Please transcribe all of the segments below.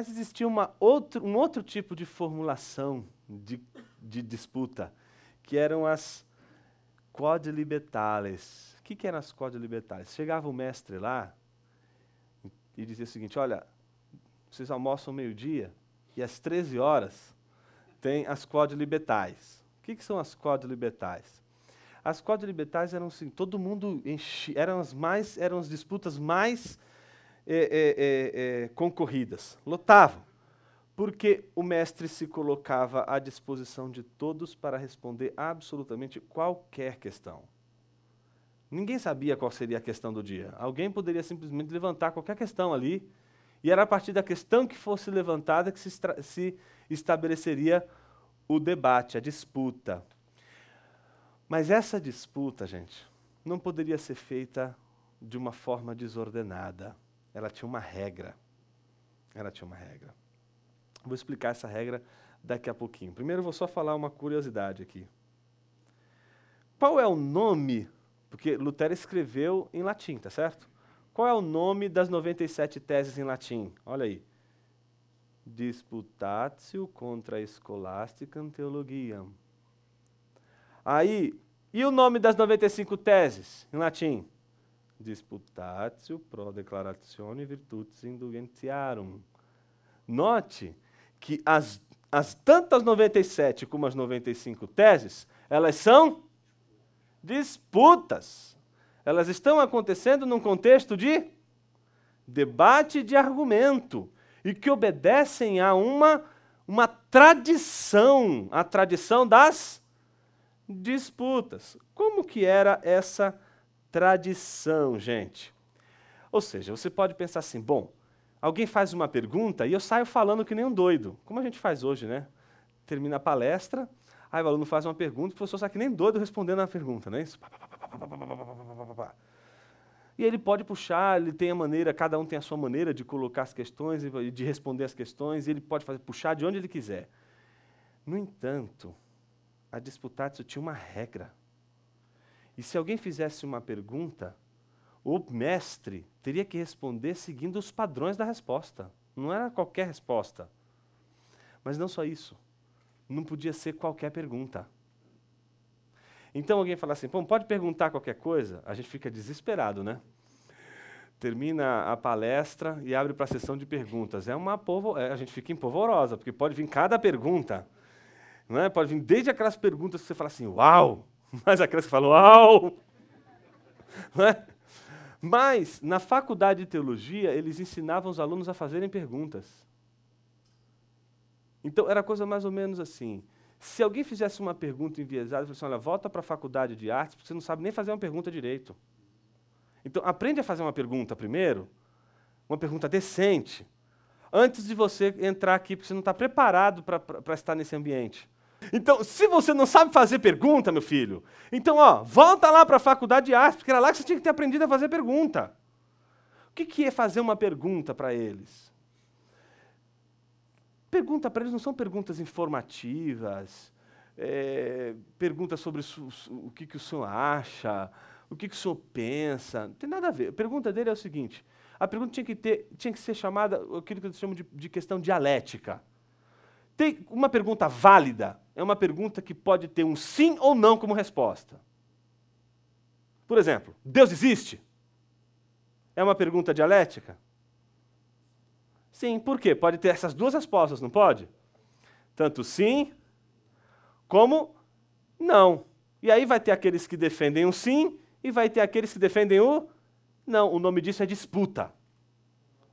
Mas existia um outro tipo de formulação de disputa, que eram as quodlibetales. O que eram as quodlibetales? Chegava o mestre lá e dizia o seguinte: olha, vocês almoçam meio-dia e às 13 horas tem as quodlibetais. O que são as quodlibetais? As quodlibetais eram assim, todo mundo eram as disputas mais concorridas, lotavam, porque o mestre se colocava à disposição de todos para responder absolutamente qualquer questão. Ninguém sabia qual seria a questão do dia. Alguém poderia simplesmente levantar qualquer questão ali, e era a partir da questão que fosse levantada que se estabeleceria o debate, a disputa. Mas essa disputa, gente, não poderia ser feita de uma forma desordenada. Ela tinha uma regra. Ela tinha uma regra. Vou explicar essa regra daqui a pouquinho. Primeiro eu vou só falar uma curiosidade aqui. Qual é o nome? Porque Lutero escreveu em latim, tá certo? Qual é o nome das 97 teses em latim? Olha aí. Disputatio contra Scholasticam Theologiam. Aí, e o nome das 95 teses em latim? Disputatio pro declaratione virtutis indulgentiarum. Note que tanto as 97 como as 95 teses, elas são disputas. Elas estão acontecendo num contexto de debate de argumento e que obedecem a uma tradição, a tradição das disputas. Como que era essa tradição, gente? Ou seja, você pode pensar assim, bom, alguém faz uma pergunta e eu saio falando que nem um doido, como a gente faz hoje, né? Termina a palestra, aí o aluno faz uma pergunta, o professor sai que nem doido respondendo a pergunta, né? Isso. E ele pode puxar, ele tem a maneira, cada um tem a sua maneira de colocar as questões e de responder as questões, e ele pode puxar de onde ele quiser. No entanto, a Disputatio tinha uma regra. E se alguém fizesse uma pergunta, o mestre teria que responder seguindo os padrões da resposta. Não era qualquer resposta. Mas não só isso. Não podia ser qualquer pergunta. Então alguém fala assim, pô, pode perguntar qualquer coisa? A gente fica desesperado, né? Termina a palestra e abre para a sessão de perguntas. A gente fica empolvorosa, porque pode vir cada pergunta. Não é? Pode vir desde aquelas perguntas que você fala assim, uau! Mas aquelas que falam, uau! Não é? Mas, na faculdade de teologia, eles ensinavam os alunos a fazerem perguntas. Então, era coisa mais ou menos assim. Se alguém fizesse uma pergunta enviesada, falasse assim, olha, volta para a faculdade de artes, porque você não sabe nem fazer uma pergunta direito. Então, aprende a fazer uma pergunta primeiro, uma pergunta decente, antes de você entrar aqui, porque você não está preparado para estar nesse ambiente. Então, se você não sabe fazer pergunta, meu filho, então, volta lá para a faculdade de artes, porque era lá que você tinha que ter aprendido a fazer pergunta. O que é fazer uma pergunta para eles? Pergunta para eles não são perguntas informativas, perguntas sobre o que o senhor acha, o que o senhor pensa, não tem nada a ver. A pergunta dele é o seguinte, a pergunta tinha que ser chamada, aquilo que eu chamo de questão dialética. Tem uma pergunta válida, é uma pergunta que pode ter um sim ou não como resposta. Por exemplo, Deus existe? É uma pergunta dialética? Sim, por quê? Pode ter essas duas respostas, não pode? Tanto sim, como não. E aí vai ter aqueles que defendem o sim e vai ter aqueles que defendem o não. O nome disso é disputa.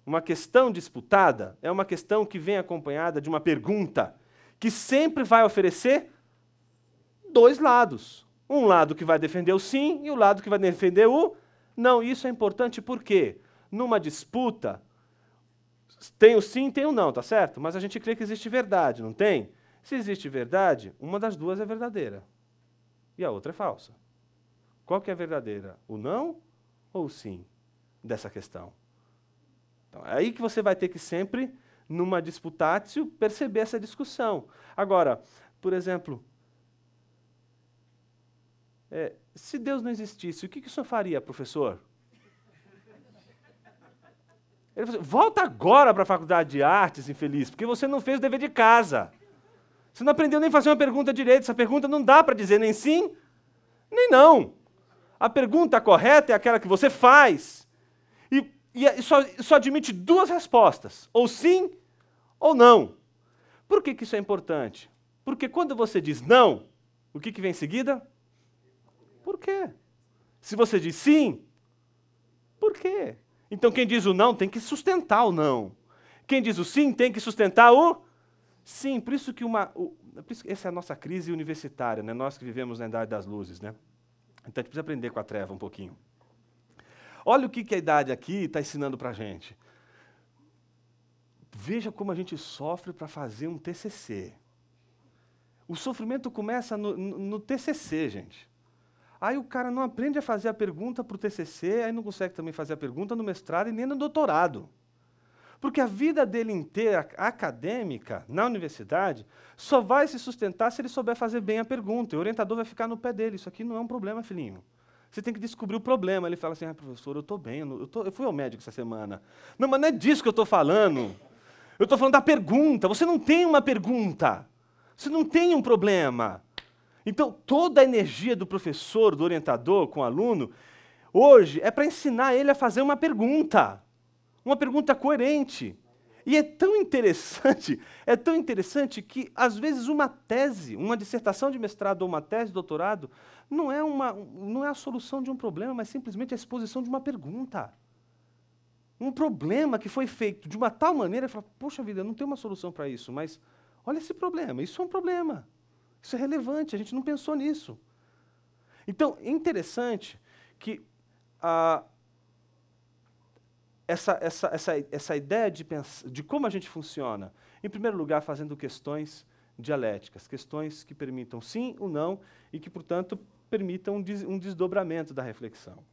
Uma questão disputada é uma questão que vem acompanhada de uma pergunta que sempre vai oferecer dois lados. Um lado que vai defender o sim e o lado que vai defender o não. Isso é importante porque numa disputa tem o sim e tem o não, tá certo? Mas a gente crê que existe verdade, não tem? Se existe verdade, uma das duas é verdadeira e a outra é falsa. Qual que é a verdadeira? O não ou o sim dessa questão? Então, é aí que você vai ter que sempre, numa disputatio, perceber essa discussão. Agora, por exemplo, se Deus não existisse, o que o senhor faria, professor? Ele falou assim, volta agora para a faculdade de artes, infeliz, porque você não fez o dever de casa. Você não aprendeu nem a fazer uma pergunta direito. Essa pergunta não dá para dizer nem sim, nem não. A pergunta correta é aquela que você faz. E só admite duas respostas, ou sim ou não. Por que isso é importante? Porque quando você diz não, o que vem em seguida? Por quê? Se você diz sim, por quê? Então quem diz o não tem que sustentar o não. Quem diz o sim tem que sustentar o sim. Por isso que essa é a nossa crise universitária, né? Nós que vivemos na Idade das Luzes, né? Então a gente precisa aprender com a treva um pouquinho. Olha o que a idade aqui está ensinando para a gente. Veja como a gente sofre para fazer um TCC. O sofrimento começa no TCC, gente. Aí o cara não aprende a fazer a pergunta para o TCC, aí não consegue também fazer a pergunta no mestrado e nem no doutorado. Porque a vida dele inteira, acadêmica, na universidade, só vai se sustentar se ele souber fazer bem a pergunta. E o orientador vai ficar no pé dele. Isso aqui não é um problema, filhinho. Você tem que descobrir o problema. Ele fala assim, professor, eu estou bem, eu fui ao médico essa semana. Não, mas não é disso que eu estou falando. Eu estou falando da pergunta. Você não tem uma pergunta. Você não tem um problema. Então, toda a energia do professor, do orientador com o aluno, hoje é para ensinar ele a fazer uma pergunta coerente. E é tão interessante que, às vezes, uma tese, uma dissertação de mestrado ou uma tese de doutorado, não é a solução de um problema, mas simplesmente a exposição de uma pergunta. Um problema que foi feito de uma tal maneira, que fala, poxa vida, eu não tenho uma solução para isso, mas olha esse problema, isso é um problema. Isso é relevante, a gente não pensou nisso. Então, é interessante que essa ideia de como a gente funciona, em primeiro lugar, fazendo questões dialéticas, questões que permitam sim ou não e que, portanto, permitam um desdobramento da reflexão.